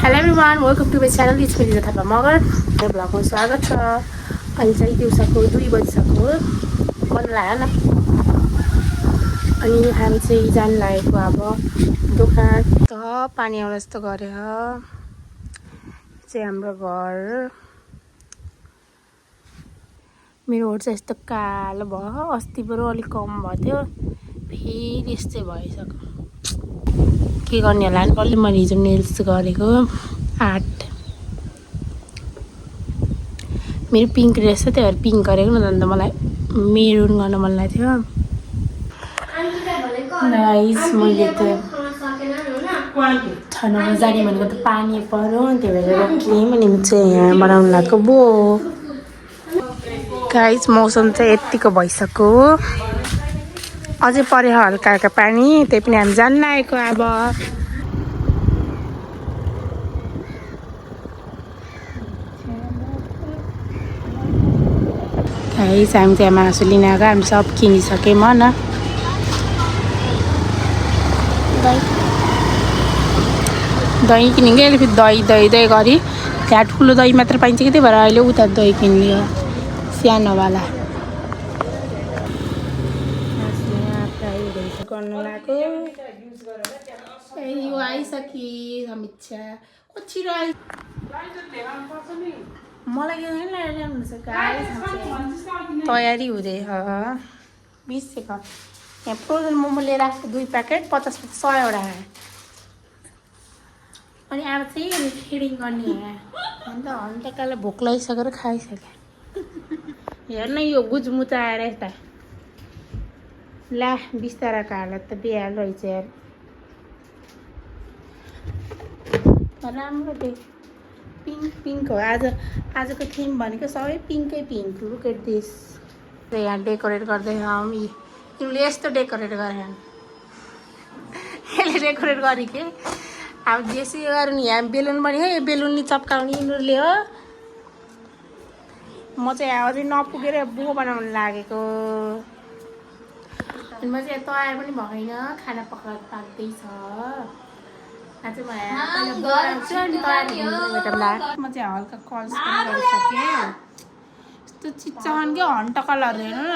Hello everyone, welcome to my channel. It's me Riza Thapa Magar. ब्लगमा स्वागत छ। अहिले चाहिँ दिउँसोको 2 बजिसक्यो, मन लाग्यो न। अनि हामी चाहिँ जान लागेको अब दोकान। त पानी आउला जस्तो गरेर चाहिँ हाम्रो घर। मेरो होठ चाहिँ यस्तो कालो भयो, अस्ति बरु अलिक कम भएको थियो, फेरि यस्तै भइसक्यो। के गर्ने होला नि, बल्ल मैले हिजो नेल्स गरेको आर्ट। मेरो पिङ्क रहेछ, त्यही भएर पिङ्क गरेको न, अन्त मलाई मेरुन गर्न मन लाग्थ्यो। गाइस मैले त ठाउँमा जाने भनेको त पानी पऱ्यो, त्यही भएर रोकेँ। अनि चाहिँ यहाँ बनाउनु लागेको बो। गाइस मौसम चाहिँ यत्तिको भइसक्यो, अझै पऱ्यो हल्का हल्का पानी, त्यही पनि हामी जान लागेको अब। गाइस हामी चाहिँ मासु लिन आएको, हामी सब किनिसक्यौँ न। दही किनेको, अहिले फेरि दही गरी त्यहाँ ठुलो दही मात्र पाइन्छ कि, त्यही भएर अहिले उता दही किनिदियो सानोवाला। गर्नु लाग्यो यो आइसके समीक्षा छिटो आइ। मलाई यो ल्याउनु तयारी हुँदै बिर्सेको। यहाँ फ्रोजन मोमो लिएर आएको 2 प्याकेट 50-100 आयो। अनि अब चाहिँ फिडिङ गर्ने अन्त हन्टकालाई भोक लागिसकेर खाइसक्यो। हेर्न यो गुजमुचा आएर यता ला बिस्ताराको हालत त बेहाल रहेछ यार। राम्रो पिङ्क हो आजको थिम भनेको सबै पिङ्कै पिङ्क। Look at this. यहाँ डेकोरेट गर्दै तिमीले यस्तो डेकोरेट गरे यसले डेकोरेट गरे कि अब जेसी गऱ्यो नि। यहाँ बेलुन पनि है, बेलुन नि चप्काउने यिनीहरूले हो। म चाहिँ अझै नपुगेर बो बनाउनु लागेको। अनि म चाहिँ तयार पनि भएन, खाना पकाएर पाक्दैछ। आज म चाहिँ हल्का कल्स पनि गरिसकेँ। यस्तो चिच्चान क्या हन्ट कलर हेर्नु न।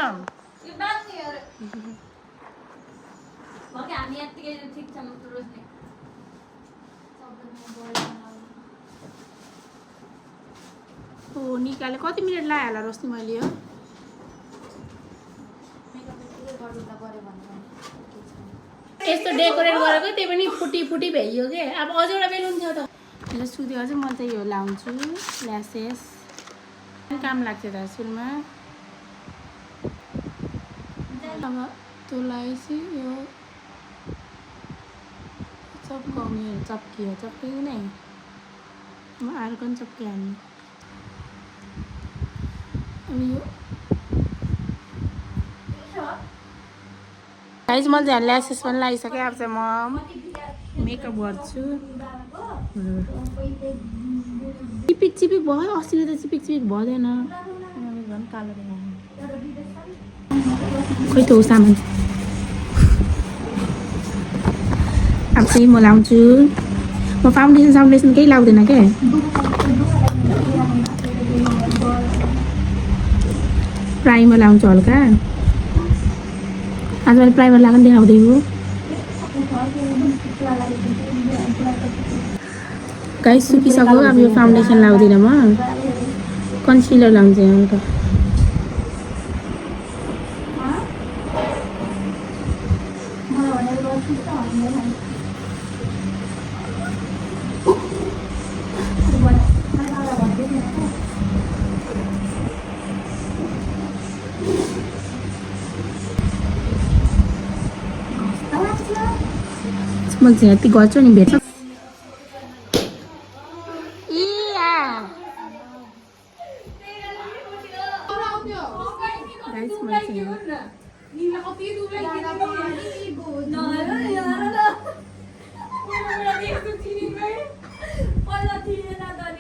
ओ निकाले कति मिनट लाग्यो होला रोस्नी मैले हो। यस्तो डेकोरेट गरेको, त्यही पनि फुटी भइयो कि। अब अझ एउटा बेलुन थियो त हिजो सुत्यो। अझै म चाहिँ यो लाउँछु ल्यासेस, काम लाग्छ त सुरुमा। अब त्यो लगाएपछि यो चप्काउने चप्कियो नै, म अर्को पनि चप्किहाल्ने। अनि यो गाइस मैले चाहिँ ल्यासेस पनि लगाइसकेँ। अब चाहिँ म मेकअप गर्छु। चिपिक भयो, अस्ति त चिपिक भएन। झन् कालो खोइ त हो सामान। अब चाहिँ म लाउँछु। म फाउन्डेसन केही लाउँदैन क्या। प्राइमर लाउँछु हल्का। आज मैले प्राइमर लगाएर देखाउँदै हो। गाइस सुकिसक्यो। अब यो फाउन्डेसन लाउँदिनँ, म कन्सिलर लाउँछु हल्का। म चाहिँ यति गर्छु नि भेट्छ।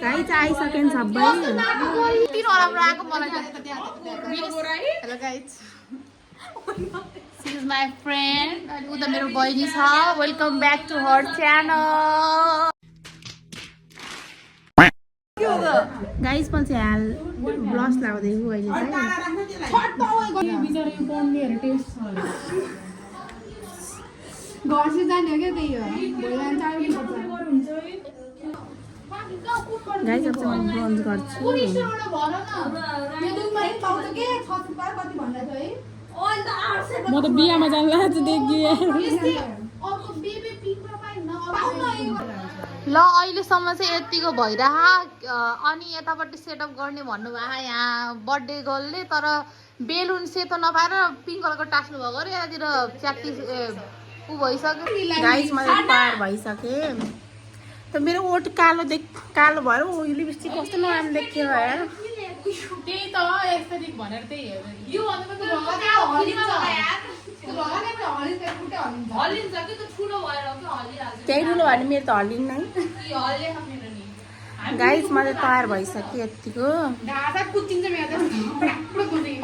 गाइस आइसक्यो नि सबै। Hello guys, this is my friend. उता मेरो बहिनी छ। Welcome back to her channel. Guys म चाहिँ हाल ब्लस लाउँदैछु अहिले चाहिँ घर चाहिँ जाने हो क्या त्यही हो गाइस अब चाहिँ म ब्रन्ज गर्छु म त बिहामा जानु लाग्छु देखियो ल अहिलेसम्म चाहिँ यतिको भइरह अनि यतापट्टि सेटअप गर्ने भन्नुभयो यहाँ बर्थडे गर्लले तर बेलुन सेतो नपाएर पिङ्क कलरको टास्नु भएको अरे यतातिर च्याटिस ऊ भइसक्यो गाइस मलाई तयार भइसके त मेरो ओठ कालो कालो भएर ऊ लिपस्टिक कस्तो नराम्रो देखियो यार त्यही त एस्थेटिक भनेर त्यही हेर्नु त्यही ठुलो भने मेरो त हल्लिन्न है गाइस मलाई तयार भइसक्यो यतिको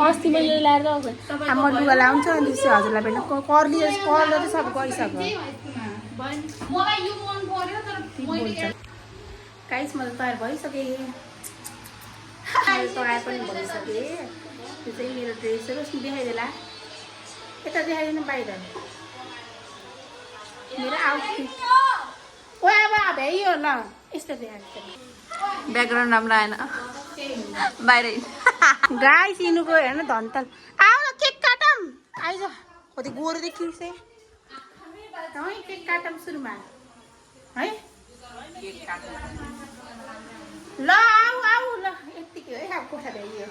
अस्ति मैले यो लाएर अब म लुगा लाउँछु अनि त्यसपछि हजुरलाई भेट्नु कर्ली चाहिँ सब गइसक्यो गाइस मलाई तयार भइसके तयार पनि भइसके त्यो चाहिँ मेरो ड्रेस हो देखाइदेला यता देखाइदिनु बाहिर मेरो आउटफिट ओ अब भ्याइयो ल यस्तो देखाएको ब्याकग्राउन्ड राम्रो आएन बाहिर गाइस यिनुको हेर्नु धन्तल आऊ न केक काटम आइज कति गोरो देखिन्छ केक काटम सुरुमा है ल आऊ आऊ ल यतिकै है अब कोठा भ्याइयो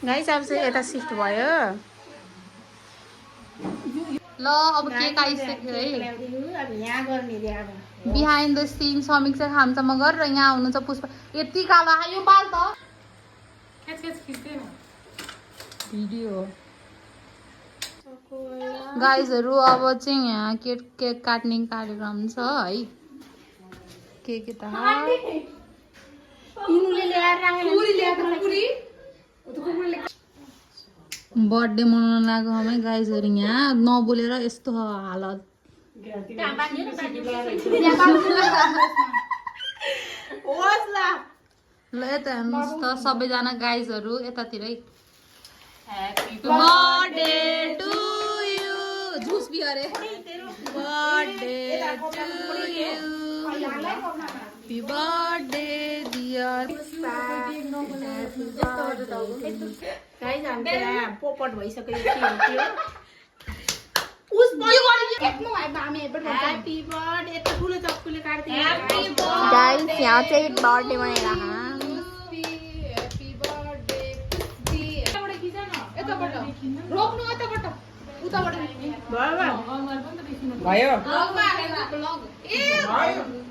गाइस अब चाहिँ यता सिफ्ट भयो ल अब केक आइसक्यो है अब यहाँ गर्ने रे अब बिहाइन्ड द सिन समीक्षा खान्छ मगर र यहाँ हुनुहुन्छ पुष्पा यति कालो आयो बाल त भिडियो गाइजहरू अब चाहिँ यहाँ केक काट्ने कार्यक्रम छ है के त बर्थडे मनाउन लागेको हमै गाइजहरू यहाँ नबोलेर यस्तो हालत ल यता हेर्नुहोस् त सबैजना गाइजहरू यतातिरै बर्थडे टु यु जुस बियर अरे birthday to you Happy birthday dear guys हामी यहाँ पोपट भइसक्यो के हो त्यो उस एक्नो हामी ह्यापी बर्थडे यता ठुलो चक्कुले काट्दियो गाइस यहाँ चाहिँ बर्थडे मनाइरह ह्यापी बर्थडे यताबाट खिच न यताबाट रोक्नु यताबाट उताबाट भयो ब्लगमा हालेर ब्लग ए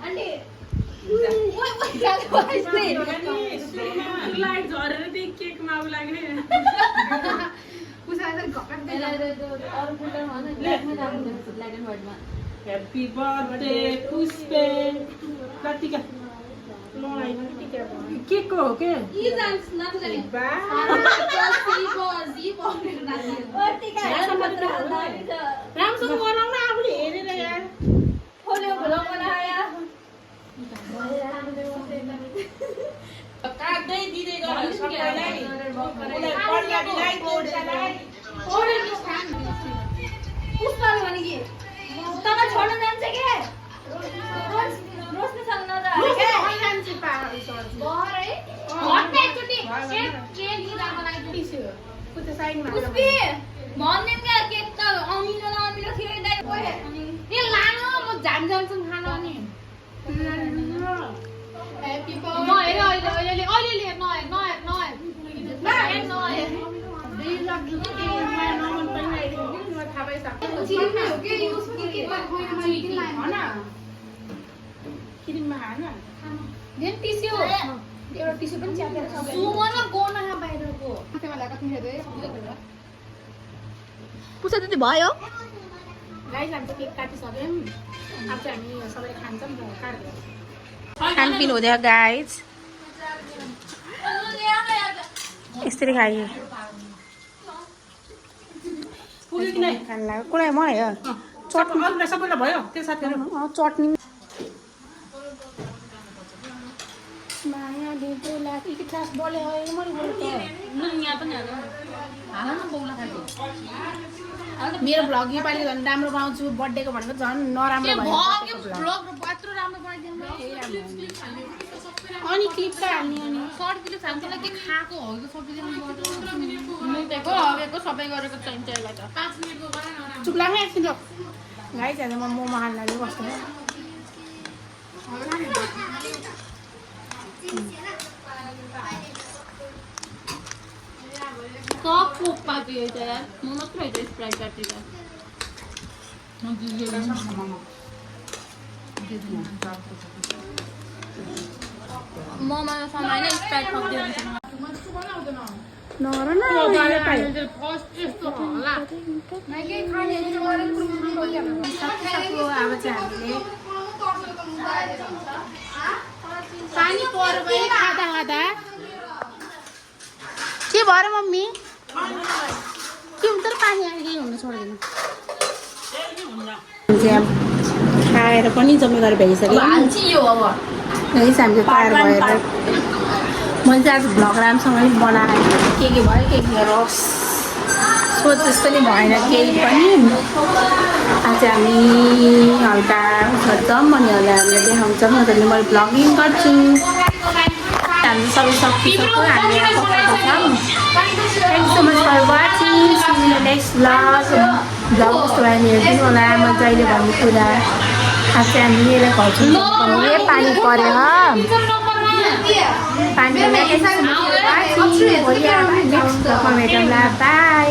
अनि लाइट झरेर त्यही केकमा आउ लाग्ने ह्यापी बर्थडे पुष्पे कतिका केकको हो के राम्रोसँग बनाउन आफूले हेरेर यार काट्दै दिँदै गर्नु सबैलाई पुसा दिदी भयो गाइस हामी केक काटिसक्यौँ अब चाहिँ हामी सबैले खान्छौँ र काट्छौँ खानपिन हुँदै गाइस यसरी खाइयो पुग्यो कि नै खान लाग्यो कुनै मलाई हो चट्नी अरूलाई सबैलाई भयो त्यो साथीहरू चटनी माया दिदीला के क्लास बोले हो मैले नुन यहाँ पनि हाल न बौला खाएको मेरो भ्लग योपालि झन् राम्रो बनाउँछु बर्थडेको भनेको झन् नराम्रो भयो ब्लग यत्रो राम्रो बनाइदिनु अनि क्लिप त हाल्ने अनि सर्ट क्लिप हाल्नु त्यसलाई के खाएको हो कि सबैजना मुतेको हवेको सबै गरेको चाहिन्छ यसलाई त 5 मिनेटको गरेन चुप लाग्ने एकछिन ल गाइस आज म मोमो खान लागि बस्छु सब कोक पाक्यो त यार म मात्रै हो स्प्राइट पार्टीको ममा समय नै स्प्राइट पाक्दियो नगर न फर्स्ट यस्तो होला अब चाहिँ हामीले पानी पऱ्यो भने खाँदा खाँदा के भयो मम्मी के हुन्छ र पानी आएर केही हुन छोड्दैन खाएर पनि जम्मै गरेर भ्याइसक्यो यो अब हामीले तयार भएर मैले चाहिँ आज भ्लग राम्रोसँगले बनाएँ के भयो के रस सोच जस्तो नि भएन केही पनि आज हामी हल्का गर्छौँ अनि हामीले देखाउँछौँ मजाले मैले भ्लगिङ गर्छु हामी सबै सकिसक्यो हामी यहाँ पकाउँछौँ thank so much for watching next vlog कस्तो भयो नि हेरिदिनु होला म जहिले भन्ने कुरा आज चाहिँ हामी यसलाई घरछु पानी पऱ्यो पानी नेक्स्ट भ्लगमा भेटौँला बाई